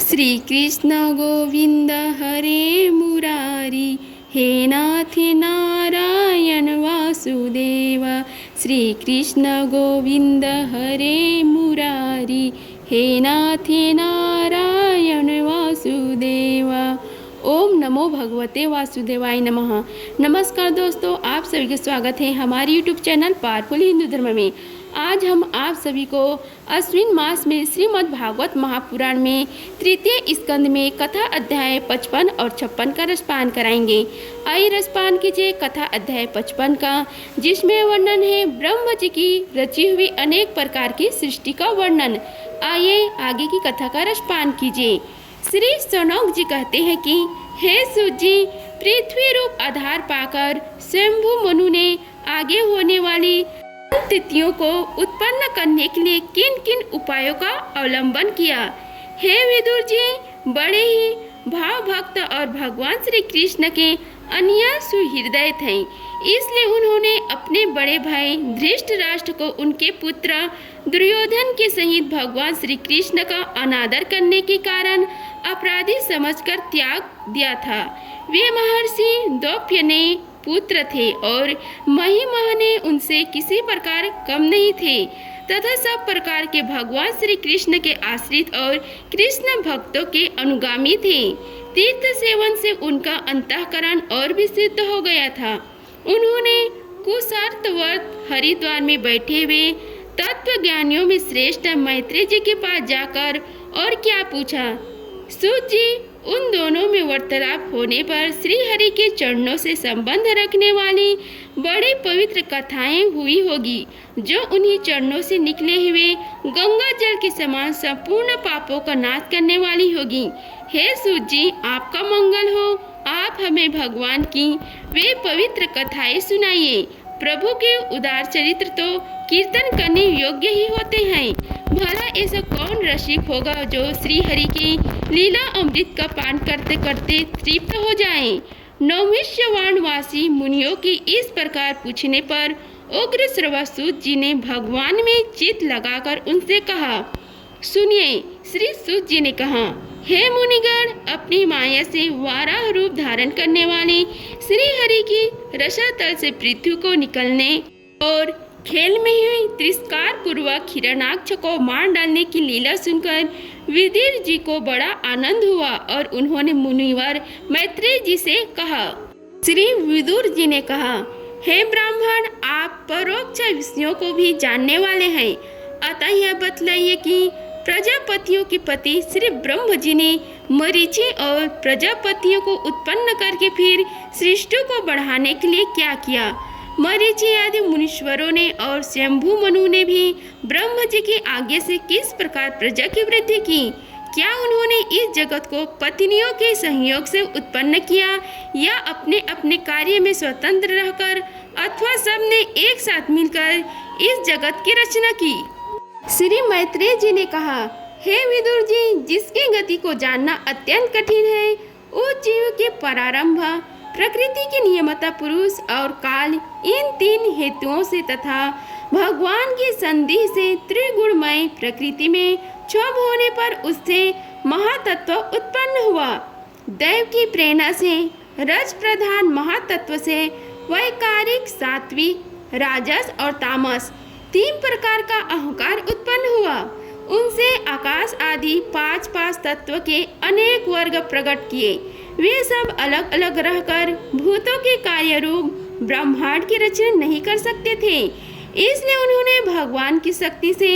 श्री कृष्ण गोविंद हरे मुरारी, हे नाथ नारायण वासुदेव। श्री कृष्ण गोविंद हरे मुरारी, हे नाथ नारायण वासुदेव। ओम नमो भगवते वासुदेवाय नमः। नमस्कार दोस्तों, आप सभी का स्वागत है हमारे यूट्यूब चैनल पावरफुल हिंदू धर्म में। आज हम आप सभी को अश्विन मास में श्रीमद् भागवत महापुराण में तृतीय स्कंद में कथा अध्याय 55 और 56 का रसपान कराएंगे। आइए रसपान कीजिए कथा अध्याय 55 का, जिसमें वर्णन है ब्रह्म जी की रची हुई अनेक प्रकार की सृष्टि का वर्णन। आइए आगे की कथा का रसपान कीजिए। श्री सनौक जी कहते हैं कि हे सूत जी, पृथ्वी रूप आधार पाकर स्वयंभू मनु ने आगे होने वाली तिथियों को उत्पन्न करने के लिए किन किन उपायों का अवलंबन किया। हे विदुर जी, बड़े ही भाव भक्त और भगवान श्री कृष्ण के अन्य सुहृदय थे, इसलिए उन्होंने अपने बड़े भाई धृतराष्ट्र को उनके पुत्र दुर्योधन के सहित भगवान श्री कृष्ण का अनादर करने के कारण अपराधी समझकर त्याग दिया था। वे महर्षि द्रौपदी ने पुत्र थे और महिमा ने उनसे किसी प्रकार कम नहीं थे तथा सब प्रकार के भगवान श्री कृष्ण के आश्रित और कृष्ण भक्तों के अनुगामी थे। तीर्थ सेवन से उनका अंतःकरण और भी सिद्ध हो गया था। उन्होंने कुशार्थ हरिद्वार में बैठे हुए तत्व ज्ञानियों में श्रेष्ठ मैत्रेय जी के पास जाकर और क्या पूछा। सूत जी, उन दोनों में वार्तालाप होने पर श्री हरि के चरणों से संबंध रखने वाली बड़ी पवित्र कथाएं हुई होगी, जो उन्हीं चरणों से निकले हुए गंगा जल के समान संपूर्ण पापों का नाश करने वाली होगी। हे सूत जी, आपका मंगल हो। आप हमें भगवान की वे पवित्र कथाएं सुनाइए। प्रभु के उदार चरित्र तो कीर्तन करने योग्य ही होते हैं। भला ऐसा कौन रसिक होगा जो श्री हरि की लीला अमृत का पान करते करते तृप्त हो जाए। नौमिष्यवाणवासी मुनियों की इस प्रकार पूछने पर उग्र श्रवासूत जी ने भगवान में चित्त लगाकर उनसे कहा। सुनिए, श्री सूत जी ने कहा, हे मुनिगण, अपनी माया से वाराह रूप धारण करने वाले श्री हरि की रसातल से पृथ्वी को निकलने और खेल में ही तिरस्कार पूर्वक हिरण्याक्ष को मार डालने की लीला सुनकर विदुर जी को बड़ा आनंद हुआ और उन्होंने मुनिवर मैत्रेय जी से कहा। श्री विदुर जी ने कहा, हे ब्राह्मण, आप परोक्ष विषयों को भी जानने वाले हैं, अतः यह बतलाइए कि प्रजापतियों के पति श्री ब्रह्म जी ने मरीचि और प्रजापतियों को उत्पन्न करके फिर सृष्टि को बढ़ाने के लिए क्या किया। मरीचि आदि मुनीश्वरों ने और स्वयंभू मनु ने भी ब्रह्म जी के आगे से किस प्रकार प्रजा की वृद्धि की। क्या उन्होंने इस जगत को पत्नियों के सहयोग से उत्पन्न किया या अपने अपने कार्य में स्वतंत्र रहकर अथवा सब ने एक साथ मिलकर इस जगत की रचना की। श्री मैत्रेय जी ने कहा, हे विदुर जी, जिसकी गति को जानना अत्यंत कठिन है, उस जीव के प्रारंभ, प्रकृति की नियमता, पुरुष और काल, इन तीन हेतुओं से तथा भगवान की संधि से त्रिगुणमय प्रकृति में क्षोभ होने पर उससे महातत्व उत्पन्न हुआ। दैव की प्रेरणा से रज प्रधान महातत्व से वैकारिक, सात्विक, राजस और तामस तीन प्रकार का अहंकार उत्पन्न हुआ। उनसे आकाश आदि पांच पांच तत्व के अनेक वर्ग प्रकट किए। वे सब अलग अलग रहकर भूतों के कार्य रूप ब्रह्मांड की रचना नहीं कर सकते थे, इसलिए उन्होंने भगवान की शक्ति से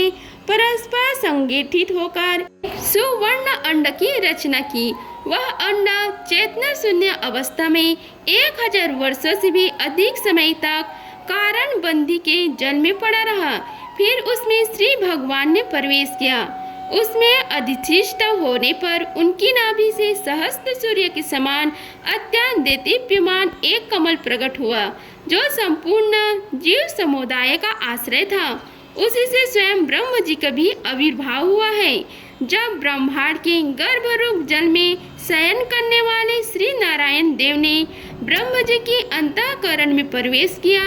परस्पर संगठित होकर सुवर्ण अंड की रचना की। वह अंड चेतना शून्य अवस्था में 1000 वर्षों से भी अधिक समय तक कारण बंदी के जल में पड़ा रहा। फिर उसमें श्री भगवान ने प्रवेश किया। उसमें अधिष्ठित होने पर उनकी नाभि से सहस्त्र सूर्य के समान अत्यंत देदीप्यमान एक कमल प्रकट हुआ, जो संपूर्ण जीव समुदाय का आश्रय था। उसी से स्वयं ब्रह्म जी का भी आविर्भाव हुआ है। जब ब्रह्मांड के गर्भरूप जल में शयन करने वाले श्री नारायण देव ने ब्रह्म जी की अंतःकरण में प्रवेश किया,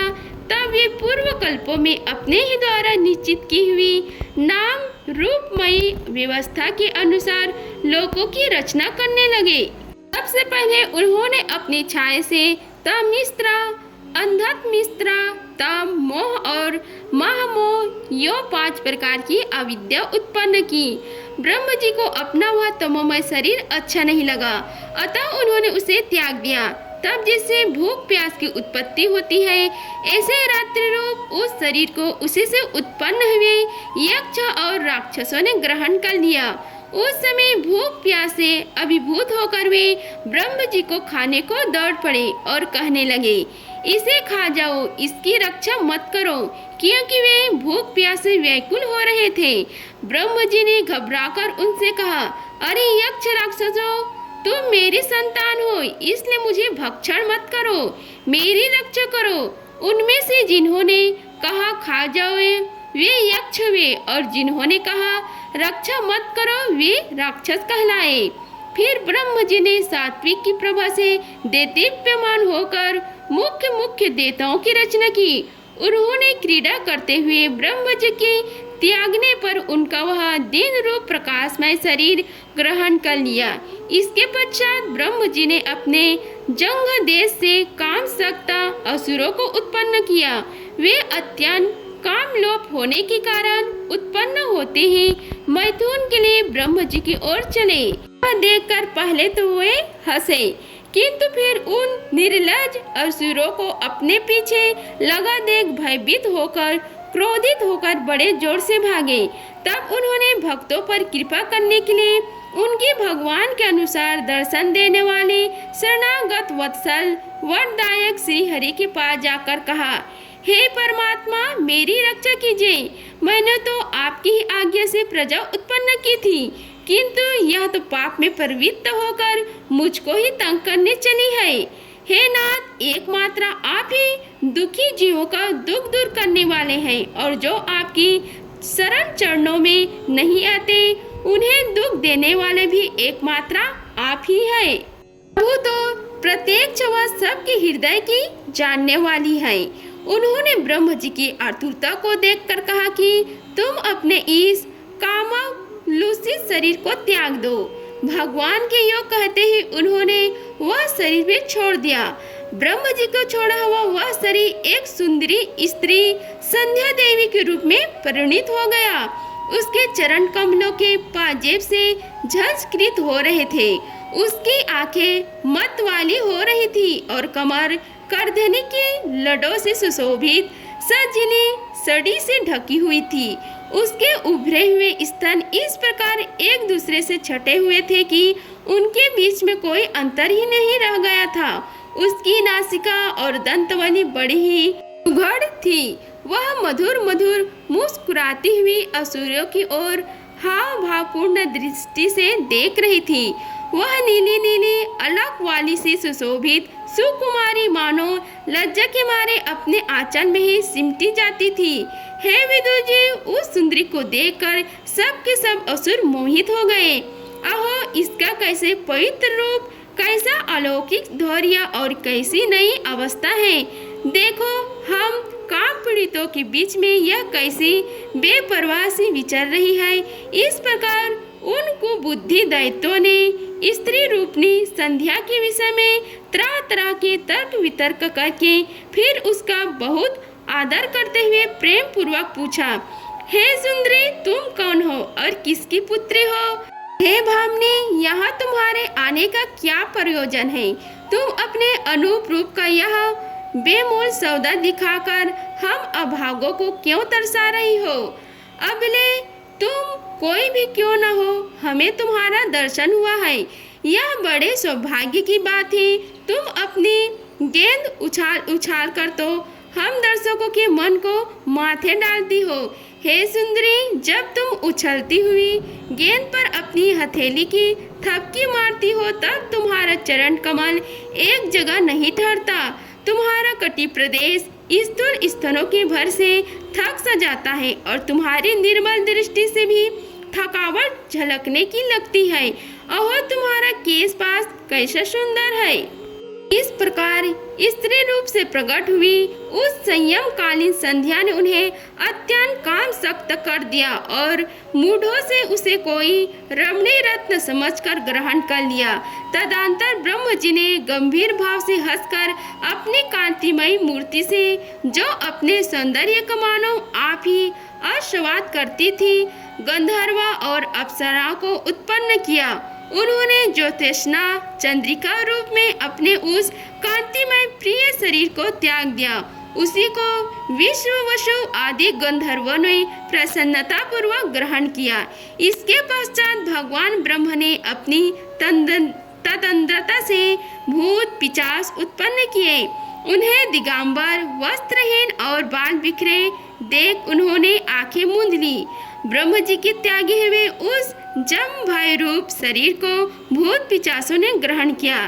तब वे पूर्व कल्पों में अपने ही द्वारा निश्चित की हुई नाम रूपमयी व्यवस्था के अनुसार लोकों की रचना करने लगे। सबसे पहले उन्होंने अपनी छाया से तमिश्रा, अंधमिश्रा, तम, मोह और महामोह यो 5 प्रकार की अविद्या उत्पन्न की। ब्रह्म जी को अपना वह तमोमय शरीर अच्छा नहीं लगा, अतः उन्होंने उसे त्याग दिया। तब जिससे भूख प्यास की उत्पत्ति होती है, ऐसे रात्रि रूप उस शरीर को उसी से उत्पन्न हुए यक्ष और राक्षसों ने ग्रहण कर लिया। उस समय भूख प्यास से अभिभूत होकर वे ब्रह्म जी को खाने को दौड़ पड़े और कहने लगे, इसे खा जाओ, इसकी रक्षा मत करो, क्योंकि वे भूख प्यास से व्याकुल हो रहे थे। ब्रह्म जी ने घबराकर उनसे कहा, अरे यक्ष राक्षसों, तुम मेरी संतान हो, इसलिए मुझे भक्षण मत करो, मेरी रक्षा करो। उनमें से जिन्होंने कहा खा जाओ वे यक्ष हुए, और जिन्होंने कहा रक्षा मत करो वे राक्षस कहलाए। फिर ब्रह्म जी ने सात्विक की प्रभा से देदीप्यमान होकर मुख्य देवताओं की रचना की। उन्होंने क्रीड़ा करते हुए ब्रह्म जी के त्यागने पर उनका वह दिन रूप प्रकाशमय शरीर ग्रहण कर लिया। इसके पश्चात ब्रह्म जी ने अपने जंग देश से काम सकता असुरों को उत्पन्न किया। वे अत्यंत कामलोप होने के कारण उत्पन्न होते ही मैथुन के लिए ब्रह्म जी की ओर चले। देखकर पहले तो वे हंसे, किंतु फिर उन निर्लज असुरों को अपने पीछे लगा देख भयभीत होकर क्रोधित होकर बड़े जोर से भागे। तब उन्होंने भक्तों पर कृपा करने के लिए उनकी भगवान के अनुसार दर्शन देने वाले शरणागत वत्सल वरदायक श्री हरि के पास जाकर कहा, हे परमात्मा, मेरी रक्षा कीजिए। मैंने तो आपकी ही आज्ञा से प्रजा उत्पन्न की थी, किंतु यह तो पाप में प्रवृत्त होकर मुझको ही तंग करने चली है। हे नाथ, एकमात्र आप ही दुखी जीवों का दुख दूर करने वाले हैं, और जो आपकी शरण चरणों में नहीं आते उन्हें दुख देने वाले भी एकमात्र आप ही है। प्रभु तो प्रत्यक्ष व सबके हृदय की जानने वाली है। उन्होंने ब्रह्म जी की आतुरता को देखकर कहा कि तुम अपने इस कामालूषित शरीर को त्याग दो। भगवान के योग कहते ही उन्होंने वह शरीर भी छोड़ दिया। ब्रह्म जी को छोड़ा हुआ वह शरीर एक सुंदरी स्त्री संध्या देवी के रूप में परिणित हो गया। उसके चरण कमलों के पाजेब से झलकृत हो रहे थे, उसकी आंखें मत वाली हो रही थी और कमर करधनी की लड़ों से सुशोभित सजिली सड़ी से ढकी हुई थी। उसके उभरे हुए स्तन इस प्रकार एक दूसरे से छटे हुए थे कि उनके बीच में कोई अंतर ही नहीं रह गया था। उसकी नासिका और दंतवली बड़ी ही सुघड़ थी। वह मधुर मधुर मुस्कुराती हुई असुरों की ओर हाव भावपूर्ण दृष्टि से देख रही थी। वह नीली नीली अलक वाली से सुशोभित सुकुमारी मानो लज्जा के मारे अपने आंचल में ही सिमटी जाती थी। हे विदुर जी, उस सुंदरी को देखकर सब के सब असुर मोहित हो गए। अहो, इसका कैसे पवित्र रूप, कैसा अलौकिक धैर्य और कैसी नई अवस्था है। देखो, हम काम पीड़ितों के बीच में यह कैसी बेपरवाह सी विचर रही है। इस प्रकार उनको बुद्धि दैत्यों ने स्त्री रूपनी संध्या के विषय में तरह तरह के तर्क वितर्क करके फिर उसका बहुत आदर करते हुए प्रेम पूर्वक पूछा, हे सुंदरी, तुम कौन हो और किसकी पुत्री हो? हे भामनी, यहाँ तुम्हारे आने का क्या प्रयोजन है? तुम अपने अनूप रूप का यह बेमोल सौदा दिखाकर हम अभागों को क्यों तरसा रही हो? अबले तुम कोई भी क्यों न हो, हमें तुम्हारा दर्शन हुआ है, यह बड़े सौभाग्य की बात है। तुम अपनी गेंद उछाल उछाल कर तो हम दर्शकों के मन को माथे डालती हो। हे सुंदरी, जब तुम उछलती हुई गेंद पर अपनी हथेली की थपकी मारती हो तब तुम्हारा चरण कमल एक जगह नहीं ठहरता। तुम्हारा कटी प्रदेश स्थूल स्तनों के भर से थक सा जाता है और तुम्हारी निर्मल दृष्टि से भी थकावट झलकने की लगती है। अहो, तुम्हारा केश पास कैसा सुंदर है। इस प्रकार स्त्री रूप से प्रकट हुई उस संयम कालीन संध्या ने उन्हें अत्यंत काम सक्त कर दिया और मूढ़ों से उसे कोई रमणीय रत्न समझकर ग्रहण कर लिया। तदंतर ब्रह्म जी ने गंभीर भाव से हंसकर अपनी कांतिमयी मूर्ति से, जो अपने सौंदर्य का मानो आप ही आस्वाद करती थी, गंधर्व और अप्सरा को उत्पन्न किया। उन्होंने ज्योतिष्णा चंद्रिका रूप में अपने उस कांतिमय प्रिय शरीर को त्याग दिया। उसी को विश्व वसु आदि गंधर्वों ने प्रसन्नता पूर्वक ग्रहण किया। इसके पश्चात भगवान ब्रह्म ने अपनी तदंद्रता से भूत पिशाच उत्पन्न किए। उन्हें दिगंबर वस्त्रहीन और बाल बिखरे देख उन्होंने आंखें मूंद ली। ब्रह्म जी के त्यागे हुए उस जम भय रूप शरीर को भूत पिशाचों ने ग्रहण किया।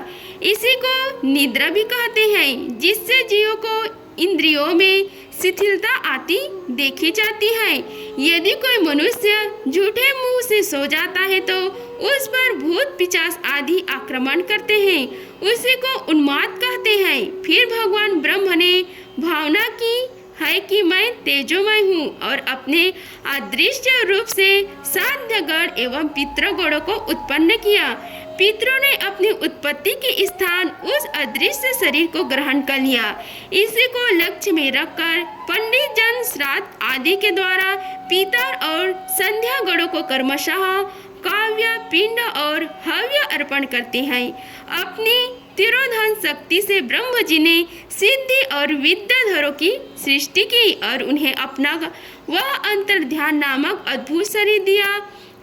इसी को निद्रा भी कहते हैं, जिससे जीवों को इंद्रियों में शिथिलता आती देखी जाती है। यदि कोई मनुष्य झूठे मुंह से सो जाता है तो उस पर भूत पिशाच आदि आक्रमण करते हैं, उसी को उन्माद कहते हैं। फिर भगवान ब्रह्म ने भावना की है कि मैं तेजोमय हूँ और अपने अदृश्य रूप से साध्य गण एवं पितृगणों को उत्पन्न किया। पितरों ने अपनी उत्पत्ति के स्थान उस अदृश्य शरीर को ग्रहण कर लिया। इसी को लक्ष्य में रखकर पंडित जन श्राद्ध आदि के द्वारा पितर और संध्या गणों को कर्मशः काव्य पिंड और हव्य अर्पण करते हैं। अपनी तिरोधान शक्ति से ब्रह्म जी ने सिद्धि और विद्याधरों की सृष्टि की और उन्हें अपना वह अंतर ध्यान नामक अद्भुत शरीर दिया।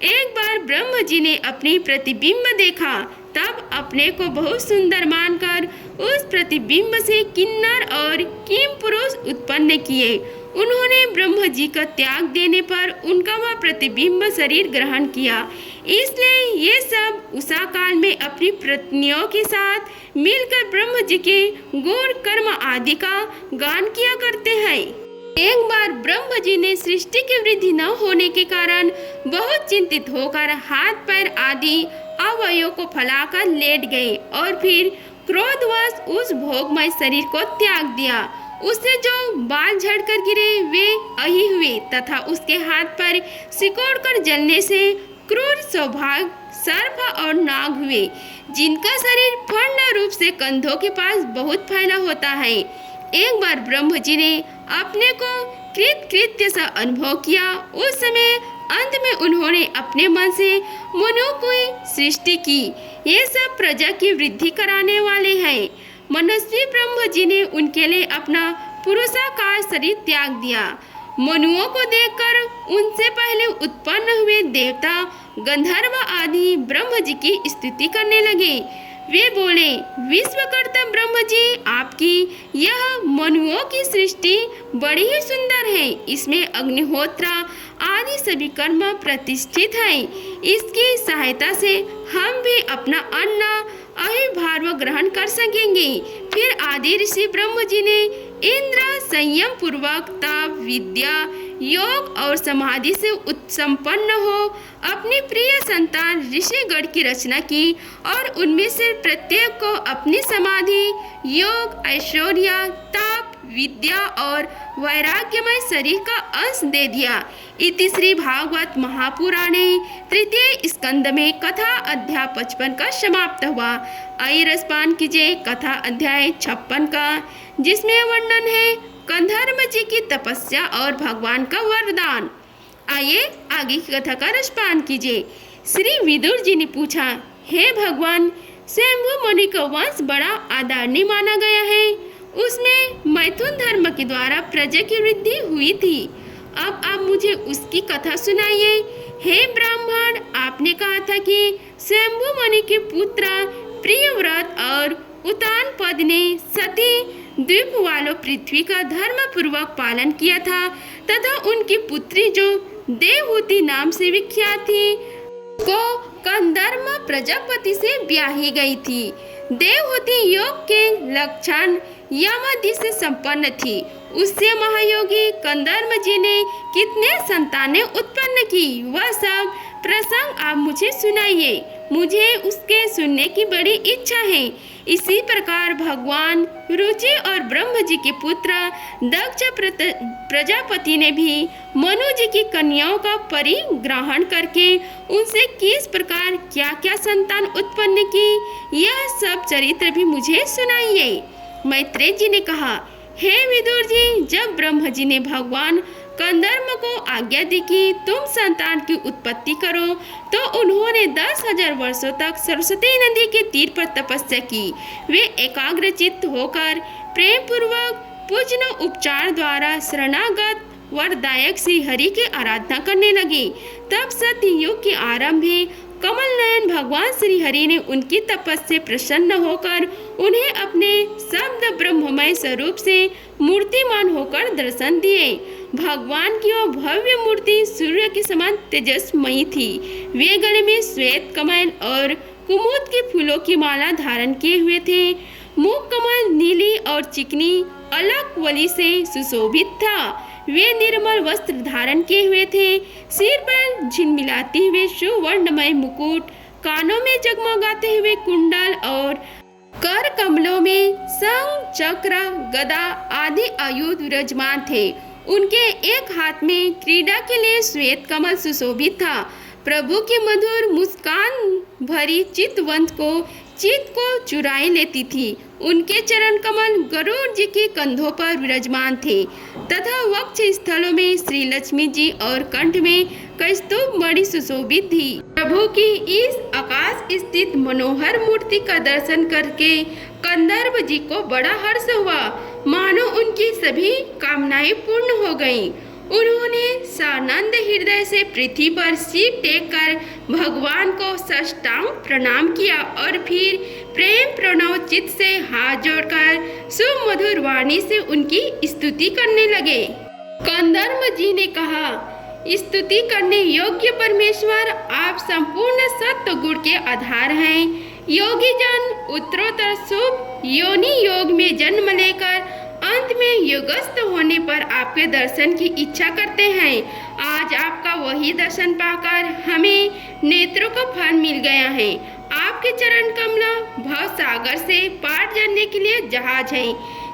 एक बार ब्रह्म जी ने अपनी प्रतिबिंब देखा, तब अपने को बहुत सुंदर मानकर उस प्रतिबिंब से किन्नर और किम पुरुष उत्पन्न किए। उन्होंने ब्रह्म जी का त्याग देने पर उनका वह प्रतिबिंब शरीर ग्रहण किया। इसलिए ये सब उषा काल में अपनी पत्नियों के साथ मिलकर ब्रह्म जी के गुण कर्म आदि का गान किया करते हैं। एक बार ब्रह्म जी ने सृष्टि की वृद्धि न होने के कारण बहुत चिंतित होकर हाथ पैर आदि अवयवों को फैलाकर लेट गए और फिर क्रोधवश उस भोगमय शरीर को त्याग दिया। उससे जो बाल झड़कर गिरे वे अही हुए तथा उसके हाथ पर सिकोड़कर जलने से क्रूर सौभाग्य सर्प और नाग हुए, जिनका शरीर फर्ण रूप से कंधों के पास बहुत फैला होता है। एक बार ब्रह्म जी ने अपने को कृत्य सा अनुभव किया। उस समय अंत में उन्होंने अपने मन से मनुष्य की सृष्टि की। ये सब प्रजा की वृद्धि कराने वाले हैं। मनस्वी ब्रह्म जी ने उनके लिए अपना पुरुषाकार शरीर त्याग दिया। मनुओं को देखकर उनसे पहले उत्पन्न हुए देवता गंधर्व आदि ब्रह्म जी की स्तुति करने लगे। वे बोले, विश्वकर्ता ब्रह्म जी, आपकी यह मनुओं की सृष्टि बड़ी ही सुंदर है। इसमें अग्निहोत्र आदि सभी कर्म प्रतिष्ठित हैं। इसकी सहायता से हम भी अपना अन्न अहिभाव ग्रहण कर सकेंगे। फिर आदि ऋषि ब्रह्म जी ने इंद्र संयम पूर्वक तप विद्या योग और समाधि से उत्संपन्न हो अपनी प्रिय संतान ऋषिगण की रचना की और उनमें से प्रत्येक को अपनी समाधि योग ऐश्वर्य तप विद्या और वैराग्यमय शरीर का अंश दे दिया। इति श्री भागवत महापुराणे तृतीय स्कंद में कथा अध्याय 55 का समाप्त हुआ। आइए रसपान कीजिए कथा अध्याय 56 का, जिसमें वर्णन है गंधर्व जी की तपस्या और भगवान का वरदान। आइए आगे की कथा का रसपान कीजिए। श्री विदुर जी ने पूछा, हे भगवान, स्वयंभू मुनि का वंश बड़ा आदरणीय माना गया है। उसमें मैथुन धर्म के द्वारा प्रजा की वृद्धि हुई थी। अब आप मुझे उसकी कथा सुनाइए। हे ब्राह्मण, आपने कहा था कि स्वयंभू मुनि के पुत्र प्रियव्रत और उतान पद ने सती द्वीप वालों पृथ्वी का धर्म पूर्वक पालन किया था तथा उनकी पुत्री जो देवहूति नाम से विख्यात थी को कंधर्व प्रजापति से ब्याही गई थी। देवहूति योग के लक्षण यमादि से संपन्न थी। उससे महायोगी कंधर्व जी ने कितने संतानें उत्पन्न की, वह सब प्रसंग आप मुझे सुनाइए, मुझे उसके सुनने की बड़ी इच्छा है। इसी प्रकार भगवान रुचि और ब्रह्म जी के पुत्र दक्ष प्रजापति ने भी मनु जी की कन्याओं का परिग्रहण करके उनसे किस प्रकार क्या क्या संतान उत्पन्न की, यह सब चरित्र भी मुझे सुनाइए। मैत्रेय जी ने कहा, हे विदुर जी, जब ब्रह्म जी ने भगवान कंदर्प को आज्ञा दी कि तुम संतान की उत्पत्ति करो, तो उन्होंने 10,000 वर्षों तक सरस्वती नदी के तीर पर तपस्या की। वे एकाग्रचित्त होकर प्रेम पूर्वक पूजन उपचार द्वारा शरणागत वरदायक श्री हरि की आराधना करने लगे। तब सतयुग के आरंभ में कमल नयन भगवान श्री हरि ने उनकी तपस्या से प्रसन्न होकर उन्हें अपने शब्द ब्रह्ममय स्वरूप से मूर्तिमान होकर दर्शन दिए। भगवान की वह भव्य मूर्ति सूर्य के समान तेजस्मयी थी। वे गले में श्वेत कमल और कुमुद के फूलों की माला धारण किए हुए थे। मुख कमल नीली और चिकनी अलग वली से सुशोभित था। वे निर्मल वस्त्र धारण किए हुए थे। सिर पर झिलमिलाते हुए सुवर्णमय मुकुट, कानों में जगमगाते हुए कुंडल और कर कमलों में शंख, चक्र, गदा आदि आयुध विराजमान थे। उनके एक हाथ में क्रीड़ा के लिए श्वेत कमल सुशोभित था। प्रभु की मधुर मुस्कान भरी चितवंत को चुराए लेती थी। उनके चरण कमल गरुड़ जी के कंधों पर विराजमान थे तथा वक्ष स्थलों में श्री लक्ष्मी जी और कंठ में कौस्तुभ मणि सुशोभित थी। प्रभु की इस आकाश स्थित मनोहर मूर्ति का दर्शन करके कंदर्प जी को बड़ा हर्ष हुआ, मानो उनकी सभी कामनाएं पूर्ण हो गईं। उन्होंने सानंद हृदय से पृथ्वी पर सिर टेक कर भगवान को साष्टांग प्रणाम किया और फिर प्रेम प्रणव चित्त से हाथ जोड़कर सुमधुर वाणी से उनकी स्तुति करने लगे। कंदर्प जी ने कहा, स्तुति करने योग्य परमेश्वर, आप संपूर्ण सत्व गुण के आधार हैं। योगी जन उत्तरोत्तर शुभ योनि योग में जन्म लेकर अंत में योगस्थ होने पर आपके दर्शन की इच्छा करते हैं। आज आपका वही दर्शन पाकर हमें नेत्रों का फल मिल गया है। आपके चरण कमला भव सागर से पार जाने के लिए जहाज है।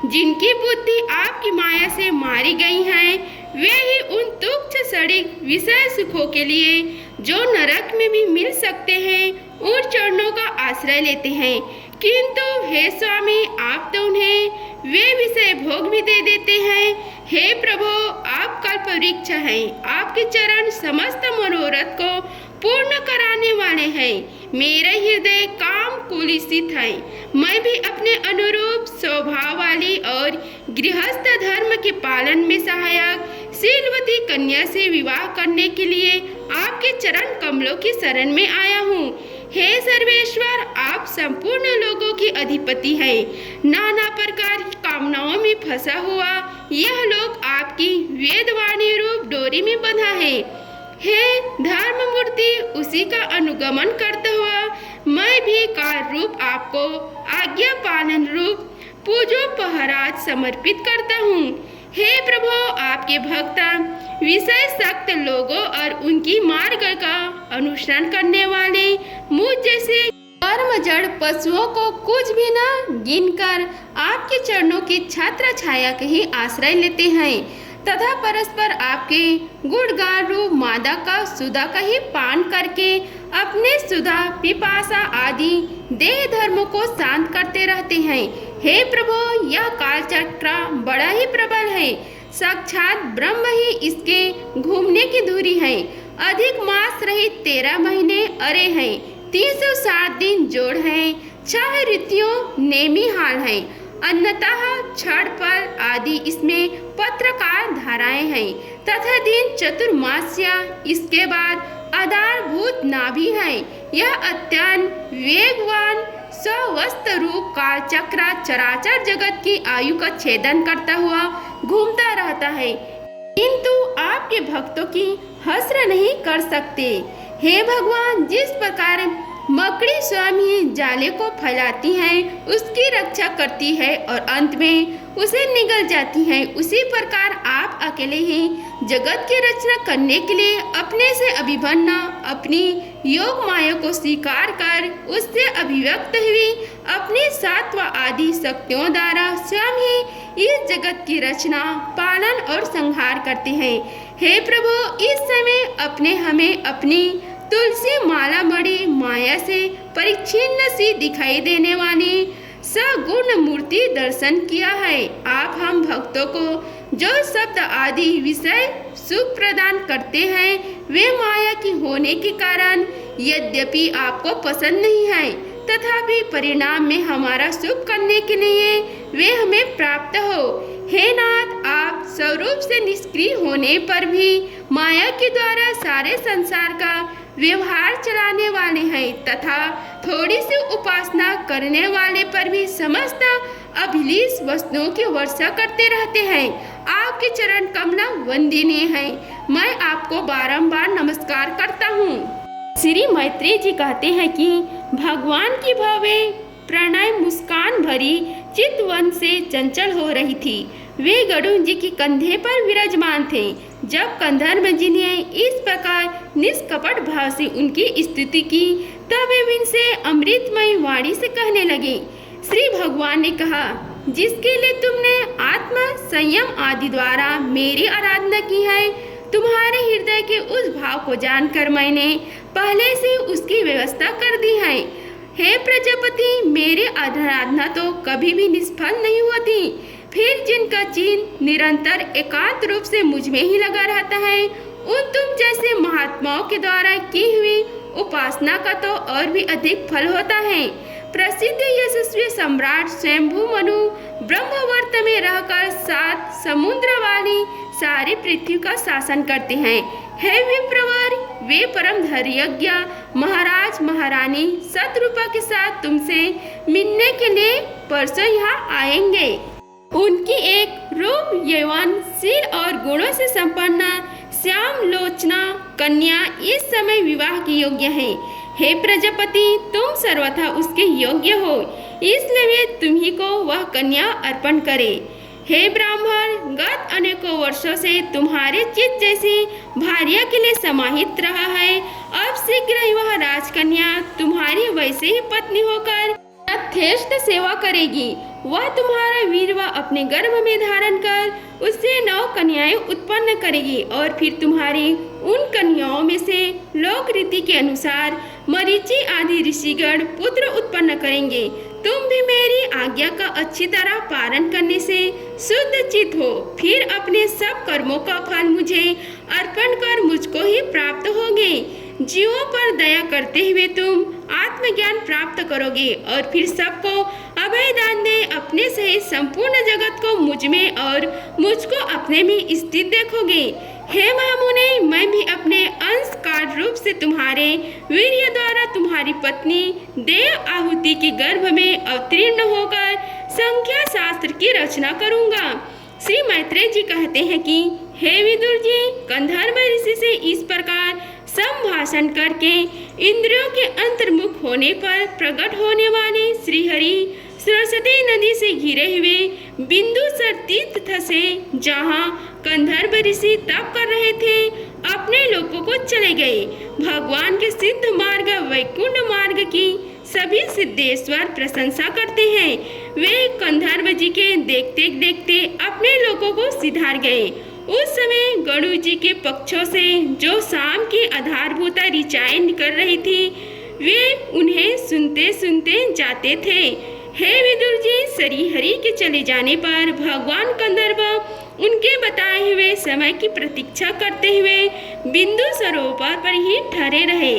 जिनकी बुद्धि आपकी माया से मारी गई है, वे ही उन तुच्छ क्षणिक विषय सुखों के लिए जो नरक में भी मिल सकते हैं, उन चरणों का आश्रय लेते हैं। किंतु हे स्वामी, आप तो उन्हें वे विषय भोग भी दे देते हैं। हे प्रभु, आप कल्प वृक्ष हैं। आपके चरण समस्त मनोरथ को पूर्ण कराने वाले हैं। मेरा हृदय काम कुलसित है। मैं भी अपने अनुरूप स्वभाव वाली और गृहस्थ धर्म के पालन में सहायक शीलवती कन्या से विवाह करने के लिए आपके चरण कमलों की शरण में आया हूँ। हे सर्वेश्वर, आप संपूर्ण लोगों की अधिपति हैं। नाना प्रकार की कामनाओं में फंसा हुआ यह लोक आपकी वेदवाणी रूप डोरी में बंधा है। हे धर्म मूर्ति, उसी का अनुगमन करते हुआ मैं भी काल रूप आपको आज्ञा पालन रूप पूजो पहराज समर्पित करता हूँ। हे प्रभु, आपके भक्त विषय सक्त लोगों और उनकी मार्ग का अनुसरण करने वाले मुझ जैसे कर्म जड़ पशुओं को कुछ भी न गिनकर आपके चरणों की छत्र छाया के ही आश्रय लेते हैं तथा परस्पर आपके गुणगान रूप मादा का सुधा का ही पान करके अपने सुधा पिपासा आदि देह धर्मों को शांत करते रहते हैं। हे प्रभु, यह कालचक्र बड़ा ही प्रबल है। साक्षात ब्रह्म ही इसके घूमने की धुरी है। अधिक मास रहित 13 महीने अरे हैं, 360 दिन जोड़ हैं, 6 ऋतुओं नेमी हाल हैं, अन्नतः क्षण फल आदि इसमें पत्रकार धाराएं हैं तथा दिन चतुर्मास्या इसके बाद आधारभूत नाभि है। यह अत्यंत वेगवान स्वस्थ रूप काल चक्र चराचर जगत की आयु का छेदन करता हुआ घूमता रहता है, किंतु आपके भक्तों की हस्र नहीं कर सकते। हे भगवान, जिस प्रकार मकड़ी स्वामी जाले को फैलाती है, उसकी रक्षा करती है और अंत में उसे निगल जाती हैं, उसी प्रकार आप अकेले ही जगत की रचना करने के लिए अपने से अभिन्न अपनी योग माया को स्वीकार कर उससे अभिव्यक्त हुई अपनी सात्व आदि शक्तियों द्वारा स्वयं ही इस जगत की रचना, पालन और संहार करते हैं। हे प्रभु, इस समय अपने हमें अपनी तुलसी माला मणि माया से परिच्छिन्न सी दिखाई देने वाली सगुण मूर्ति दर्शन किया है। आप हम भक्तों को जो शब्द आदि विषय सुख प्रदान करते हैं वे माया की होने के कारण यद्यपि आपको पसंद नहीं है, तथापि परिणाम में हमारा सुख करने के लिए वे हमें प्राप्त हो। हे नाथ, आप स्वरूप से निष्क्रिय होने पर भी माया के द्वारा सारे संसार का व्यवहार चलाने वाले हैं तथा थोड़ी सी उपासना करने वाले पर भी समस्त अभिलाष वस्तुओं की वर्षा करते रहते हैं। आपके चरण कमला वंदनीय है, मैं आपको बारंबार नमस्कार करता हूँ। श्री मैत्रेय जी कहते हैं कि भगवान की भव्य प्रणय मुस्कान भरी चितवन से चंचल हो रही थी। वे गरुड़ जी के कंधे पर विराजमान थे। जब गंधर्व जी ने इस प्रकार निष्कपट भाव से उनकी स्तुति की तब वे इनसे अमृतमय वाणी से कहने लगे। श्री भगवान ने कहा, जिसके लिए तुमने आत्म संयम आदि द्वारा मेरी आराधना की है, तुम्हारे हृदय के उस भाव को जानकर मैंने पहले से उसकी व्यवस्था कर दी है। हे प्रजापति, मेरी आराधना तो कभी भी निष्फल नहीं होती। फिर जिनका चिन्ह निरंतर एकांत रूप से मुझ में ही लगा रहता है, उन तुम जैसे महात्माओं के द्वारा की हुई उपासना का तो और भी अधिक फल होता है। प्रसिद्ध यशस्वी सम्राट स्वयंभू मनु ब्रह्मवर्त में रहकर 7 समुद्र वाली सारी पृथ्वी का शासन करते हैं। हे विप्रवर, वे परम धैर्यज्ञ महाराज महारानी शतरूपा के साथ तुमसे मिलने के लिए परसों यहाँ आएंगे। उनकी एक रूप यौवन शील और गुणों से संपन्न श्याम लोचना कन्या इस समय विवाह की योग्य है। हे प्रजापति, तुम सर्वथा उसके योग्य हो, इसलिए वे तुम्ही को वह कन्या अर्पण करे। हे ब्राह्मण, गत अनेकों वर्षों से तुम्हारे चित्त जैसी भार्या के लिए समाहित रहा है। अब शीघ्र ही वह राजकन्या तुम्हारी वैसे ही पत्नी होकर यथेष्ट सेवा करेगी। वह तुम्हारा वीरवा अपने गर्भ में धारण कर उससे 9 कन्याएं उत्पन्न करेगी और फिर तुम्हारी उन कन्याओं में से लोक रीति के अनुसार मरीचि आदि ऋषिगण पुत्र उत्पन्न करेंगे। तुम भी मेरी आज्ञा का अच्छी तरह पालन करने से शुद्ध चित्त हो, फिर अपने सब कर्मों का फल मुझे अर्पण कर मुझको ही प्राप्त होगे। जीवों पर दया करते हुए तुम आत्मज्ञान प्राप्त करोगे और फिर सबको अभय दान दे अपने सहित संपूर्ण जगत को मुझ में और मुझको अपने में स्थित देखोगे। हे महामुने, मैं भी अपने अंश काल रूप से तुम्हारे वीर्य द्वारा तुम्हारी पत्नी देव आहुति के गर्भ में अवतीर्ण होकर संख्या शास्त्र की रचना करूंगा। श्री मैत्रेय जी कहते हैं कि हे विदुर जी, गंधर्व ऋषि से इस प्रकार संभाषण करके इंद्रियों के अंतर्मुख होने पर प्रकट होने वाले श्रीहरि सरस्वती नदी से घिरे हुए बिंदुसर तीर्थ से जहाँ गंधर्व ऋषि तप कर रहे थे अपने लोगों को चले गए। भगवान के सिद्ध मार्ग वैकुंठ मार्ग की सभी सिद्धेश्वर प्रशंसा करते हैं। वे गंधर्व जी के देखते देखते अपने लोगों को सिधार गए। उस समय गरुड़ जी के पक्षों से जो शाम की आधारभूत ऋचाएं निकल रही थी वे उन्हें सुनते सुनते जाते थे। हे विदुर जी, श्रीहरि के चले जाने पर भगवान गंधर्व उनके बताए हुए समय की प्रतीक्षा करते हुए बिंदु सरोवर पर ही ठहरे रहे।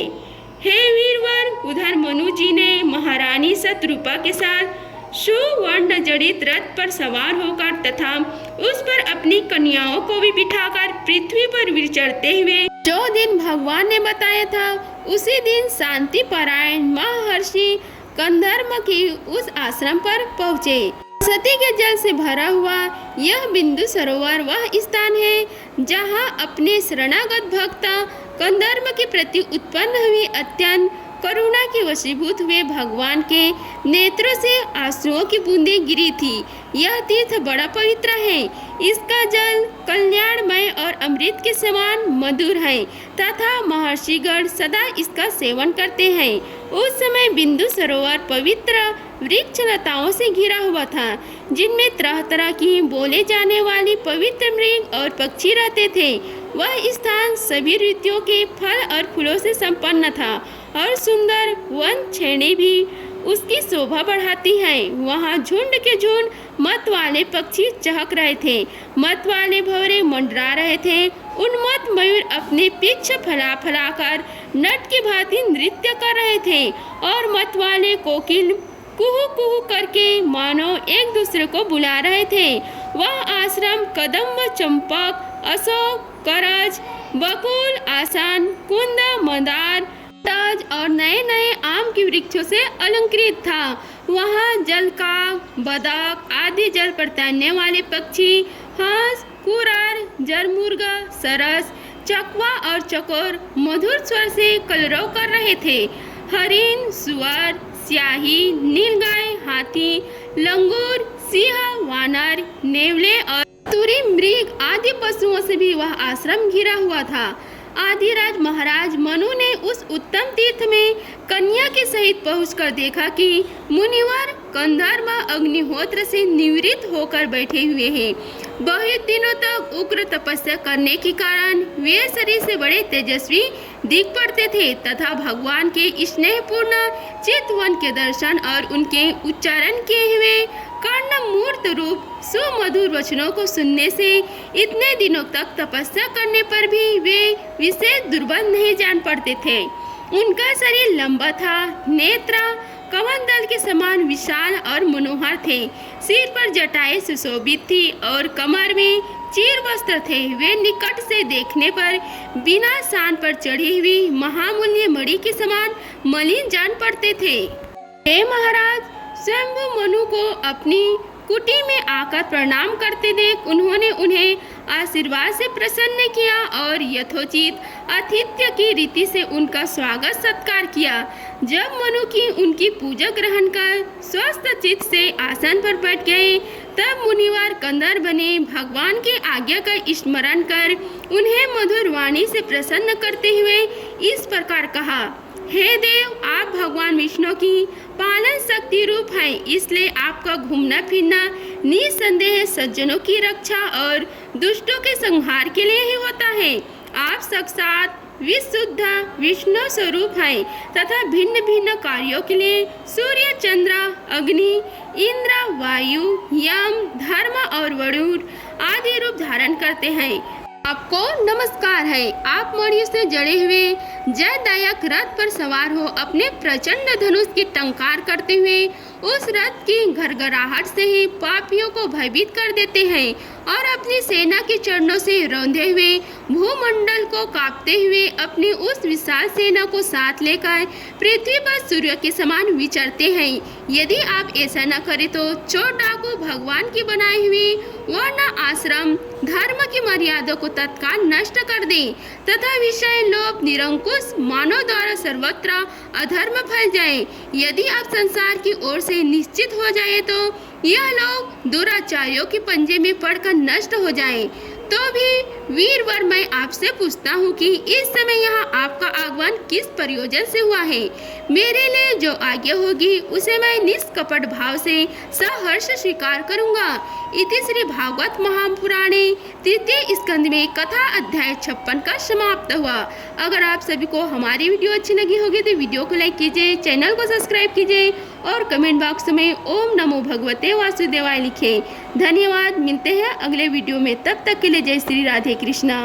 हे वीरवर, उधर मनु जी ने महारानी शतरूपा के साथ सुवर्ण जड़ित रथ पर सवार होकर तथा उस पर अपनी कन्याओं को भी बिठाकर पृथ्वी पर विचरते हुए जो दिन भगवान ने बताया था उसी दिन शांति परायण महर्षि गंधर्व की उस आश्रम पर पहुँचे। सरस्वती के जल से भरा हुआ यह बिंदु सरोवर वह स्थान है जहाँ अपने शरणागत भक्त गंधर्व के प्रति उत्पन्न हुई अत्यंत करुणा के वशीभूत हुए भगवान के नेत्रों से आंसुओं की बूंदें गिरी थी। यह तीर्थ बड़ा पवित्र है। इसका जल कल्याणमय और अमृत के समान मधुर है तथा महर्षिगण सदा इसका सेवन करते हैं। उस समय बिंदु सरोवर पवित्र वृक्ष लताओं से घिरा हुआ था, जिनमें तरह तरह की बोले जाने वाली पवित्र मृग और पक्षी रहते थे। वह स्थान सभी ऋतुओं के फल और फूलों से संपन्न था और सुंदर वन छेड़े भी उसकी शोभा बढ़ाती है। वहाँ झुंड के झुंड मत वाले पक्षी चहक रहे थे, मत वाले भंवरे मंडरा रहे थे। उन्मत्त मयूर अपने पीछ फैला फैलाकर नट की भांति नृत्य कर रहे थे और मत वाले कोकिल कुहू कुहू करके मानो एक दूसरे को बुला रहे थे। वह आश्रम कदम्ब, चंपक, अशोक, करज, बकुल, आसान, कुंद, मंदार, ताज और नए नए आम के वृक्षों से अलंकृत था। वहाँ जलकाग, बदक आदि जल पर तैरने वाले पक्षी, हंस, कुरार, जलमुर्गा, सरस, चकवा और चकोर मधुर स्वर से कलरव कर रहे थे। हरिण, सुअर, स्याही, नीलगाय, हाथी, लंगूर, सिंह, वानर, नेवले और तुरी मृग आदि पशुओं से भी वह आश्रम घिरा हुआ था। आदिराज महाराज मनु ने उस उत्तम तीर्थ में कन्या के सहित पहुंचकर देखा कि मुनिवर कंधर्व अग्निहोत्र से निवृत्त होकर बैठे हुए हैं। बहुत दिनों तक उग्र तपस्या करने के कारण वे शरीर से बड़े तेजस्वी दिख पड़ते थे तथा भगवान के स्नेहपूर्ण चितवन के दर्शन और उनके उच्चारण किए हुए कर्ण मूर्त रूप सुमधुर वचनों को सुनने से इतने दिनों तक तपस्या करने पर भी वे विशेष दुर्बल नहीं जान पड़ते थे। उनका शरीर लंबा था, नेत्र कमंडल के समान विशाल और मनोहर थे। सिर पर जटाएं सुशोभित थी और कमर में चीर वस्त्र थे। वे निकट से देखने पर बिना शान पर चढ़ी हुई महामूल्य मणि के समान मलिन जान पड़ते थे। हे महाराज, स्वयंभु मनु को अपनी कुटी में आकर प्रणाम करते देख उन्होंने उन्हें आशीर्वाद से प्रसन्न किया और यथोचित आतिथ्य की रीति से उनका स्वागत सत्कार किया। जब मनु की उनकी पूजा ग्रहण कर स्वस्थ चित्त से आसन पर बैठ गए, तब मुनिवर कंदर बने भगवान की आज्ञा का स्मरण कर उन्हें मधुर वाणी से प्रसन्न करते हुए इस प्रकार कहा। हे देव, आप भगवान विष्णु की पालन शक्ति रूप हैं, इसलिए आपका घूमना फिरना निसंदेह सज्जनों की रक्षा और दुष्टों के संहार के लिए ही होता है। आप साक्षात विशुद्ध विष्णु स्वरूप हैं तथा भिन्न भिन्न कार्यों के लिए सूर्य, चंद्र, अग्नि, इंद्र, वायु, यम, धर्म और वरुण आदि रूप धारण करते हैं। आपको नमस्कार है। आप मणि से जड़े हुए जयदायक रथ पर सवार हो अपने प्रचंड धनुष की टंकार करते हुए उस रथ की घरघराहट से ही पापियों को भयभीत कर देते हैं और अपनी सेना के चरणों से रौंदे हुए भूमंडल को कांपते हुए अपनी उस विशाल सेना को साथ लेकर पृथ्वी पर सूर्य के समान विचरते हैं। यदि आप ऐसा न करें तो चोर डाकू भगवान की बनाई हुई वर्ण आश्रम धर्म की मर्यादा को तत्काल नष्ट कर दें तथा विषय लोभ निरंकुश मानव द्वारा सर्वत्र अधर्म फैल जाए। यदि आप संसार की ओर से निश्चित हो जाए तो यह लोग दुराचारियों के पंजे में पड़कर नष्ट हो जाए। तो भी वीरवर, मैं आपसे पूछता हूँ कि इस समय यहाँ आपका आगमन किस प्रयोजन से हुआ है? मेरे लिए जो आज्ञा होगी उसे मैं निष्कपट भाव से सहर्ष स्वीकार करूँगा। इति श्री भागवत महापुराणे तृतीय स्कंद में कथा अध्याय 56 का समाप्त हुआ। अगर आप सभी को हमारी वीडियो अच्छी लगी होगी तो वीडियो को लाइक कीजिए, चैनल को सब्सक्राइब कीजिए और कमेंट बॉक्स में ओम नमो भगवते वासुदेवाय लिखें। धन्यवाद। मिलते हैं अगले वीडियो में, तब तक के लिए जय श्री राधे कृष्णा।